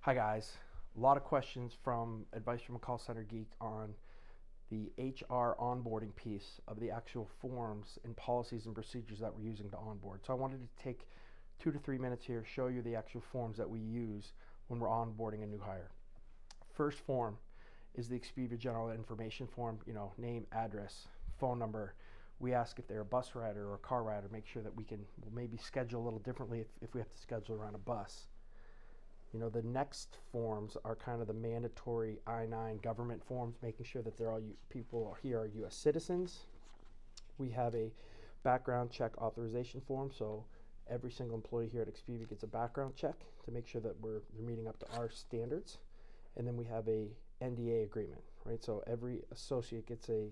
Hi guys, a lot of questions from Advice from a Call Center Geek on the HR onboarding piece of the actual forms and policies and procedures that we're using to onboard. So I wanted to take 2 to 3 minutes here, show you the actual forms that we use when we're onboarding a new hire. First form is the Expedia General Information Form, name, address, phone number. We ask if they're a bus rider or a car rider, make sure that we'll maybe schedule a little differently if we have to schedule around a bus. The next forms are kind of the mandatory I-9 government forms, making sure that people here are U.S. citizens. We have a background check authorization form, so every single employee here at Expedia gets a background check to make sure that they're meeting up to our standards. And then we have a NDA agreement, right? So every associate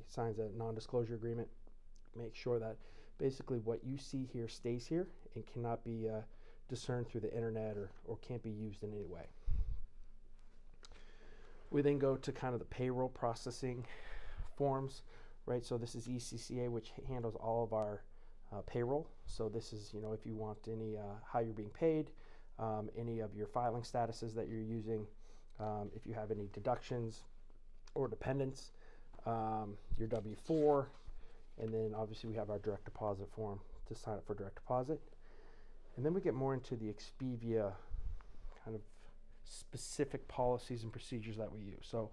signs a non-disclosure agreement. Make sure that basically what you see here stays here and cannot be discerned through the internet or can't be used in any way. We then go to kind of the payroll processing forms, right? So this is ECCA, which handles all of our payroll. So this is, if you want any how you're being paid, any of your filing statuses that you're using, if you have any deductions or dependents, your W-4, and then obviously we have our direct deposit form to sign up for direct deposit. And then we get more into the Expedia kind of specific policies and procedures that we use. So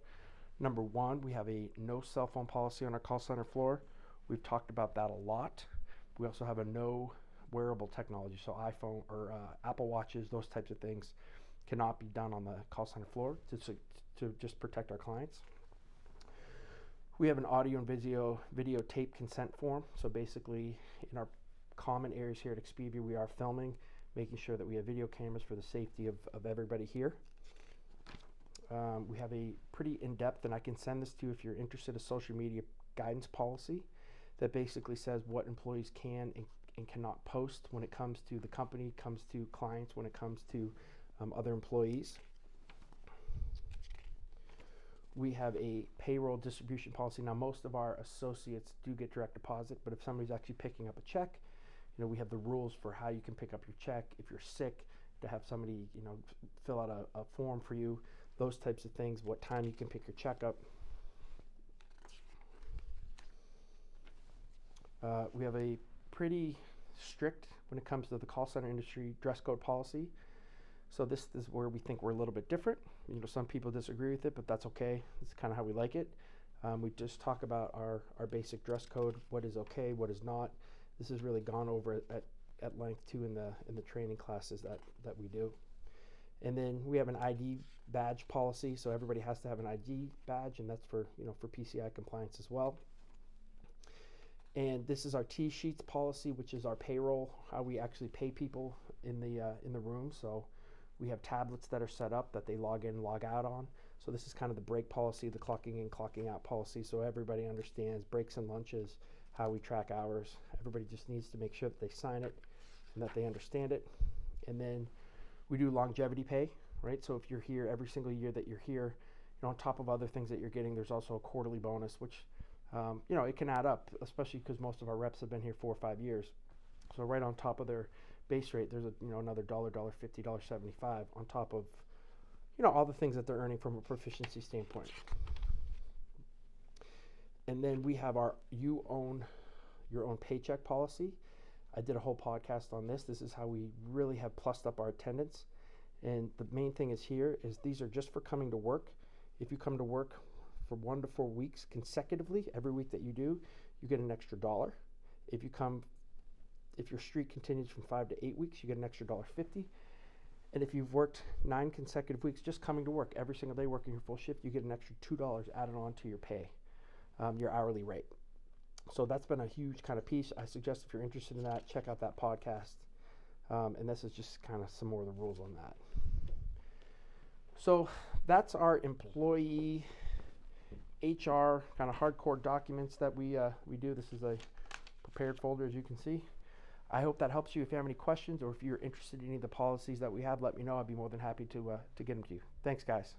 number one, we have a no cell phone policy on our call center floor. We've talked about that a lot. We also have a no wearable technology. So iPhone or Apple Watches, those types of things cannot be done on the call center floor to just protect our clients. We have an audio and videotape consent form. So basically in our common areas here at Expedia, we are filming, making sure that we have video cameras for the safety of everybody here. We have a pretty in-depth, and I can send this to you if you're interested, a social media guidance policy that basically says what employees can and cannot post when it comes to the company, comes to clients, when it comes to other employees. We have a payroll distribution policy. Now, most of our associates do get direct deposit, but if somebody's actually picking up a check, we have the rules for how you can pick up your check. If you're sick, to have somebody, fill out a form for you, those types of things, what time you can pick your check up. We have a pretty strict, when it comes to the call center industry, dress code policy. So this is where we think we're a little bit different. Some people disagree with it, but that's okay. It's kind of how we like it. We just talk about our basic dress code, what is okay, what is not. This is really gone over at length too in the training classes that we do. And then we have an ID badge policy, so everybody has to have an ID badge, and that's for for PCI compliance as well. And this is our T-sheets policy, which is our payroll, how we actually pay people in the room. So we have tablets that are set up that they log in, log out on. So this is kind of the break policy, the clocking in, clocking out policy, so everybody understands breaks and lunches, how we track hours. Everybody just needs to make sure that they sign it and that they understand it. And then we do longevity pay, right? So if you're here every single year that you're here, on top of other things that you're getting, there's also a quarterly bonus, which it can add up, especially because most of our reps have been here 4 or 5 years. So right on top of their base rate, there's another $1, $1.50, $1.75 on top of all the things that they're earning from a proficiency standpoint. And then we have our you own your own paycheck policy. I did a whole podcast on this. This is how we really have plussed up our attendance. And the main thing is these are just for coming to work. If you come to work for 1 to 4 weeks consecutively, every week that you do, you get an extra $1. If your streak continues from 5 to 8 weeks, you get an extra $1.50. And if you've worked 9 consecutive weeks just coming to work every single day, working your full shift, you get an extra $2 added on to your pay. Your hourly rate. So that's been a huge kind of piece. I suggest if you're interested in that, check out that podcast. And this is just kind of some more of the rules on that. So that's our employee HR kind of hardcore documents that we do. This is a prepared folder, as you can see. I hope that helps you. If you have any questions or if you're interested in any of the policies that we have, let me know. I'd be more than happy to get them to you. Thanks, guys.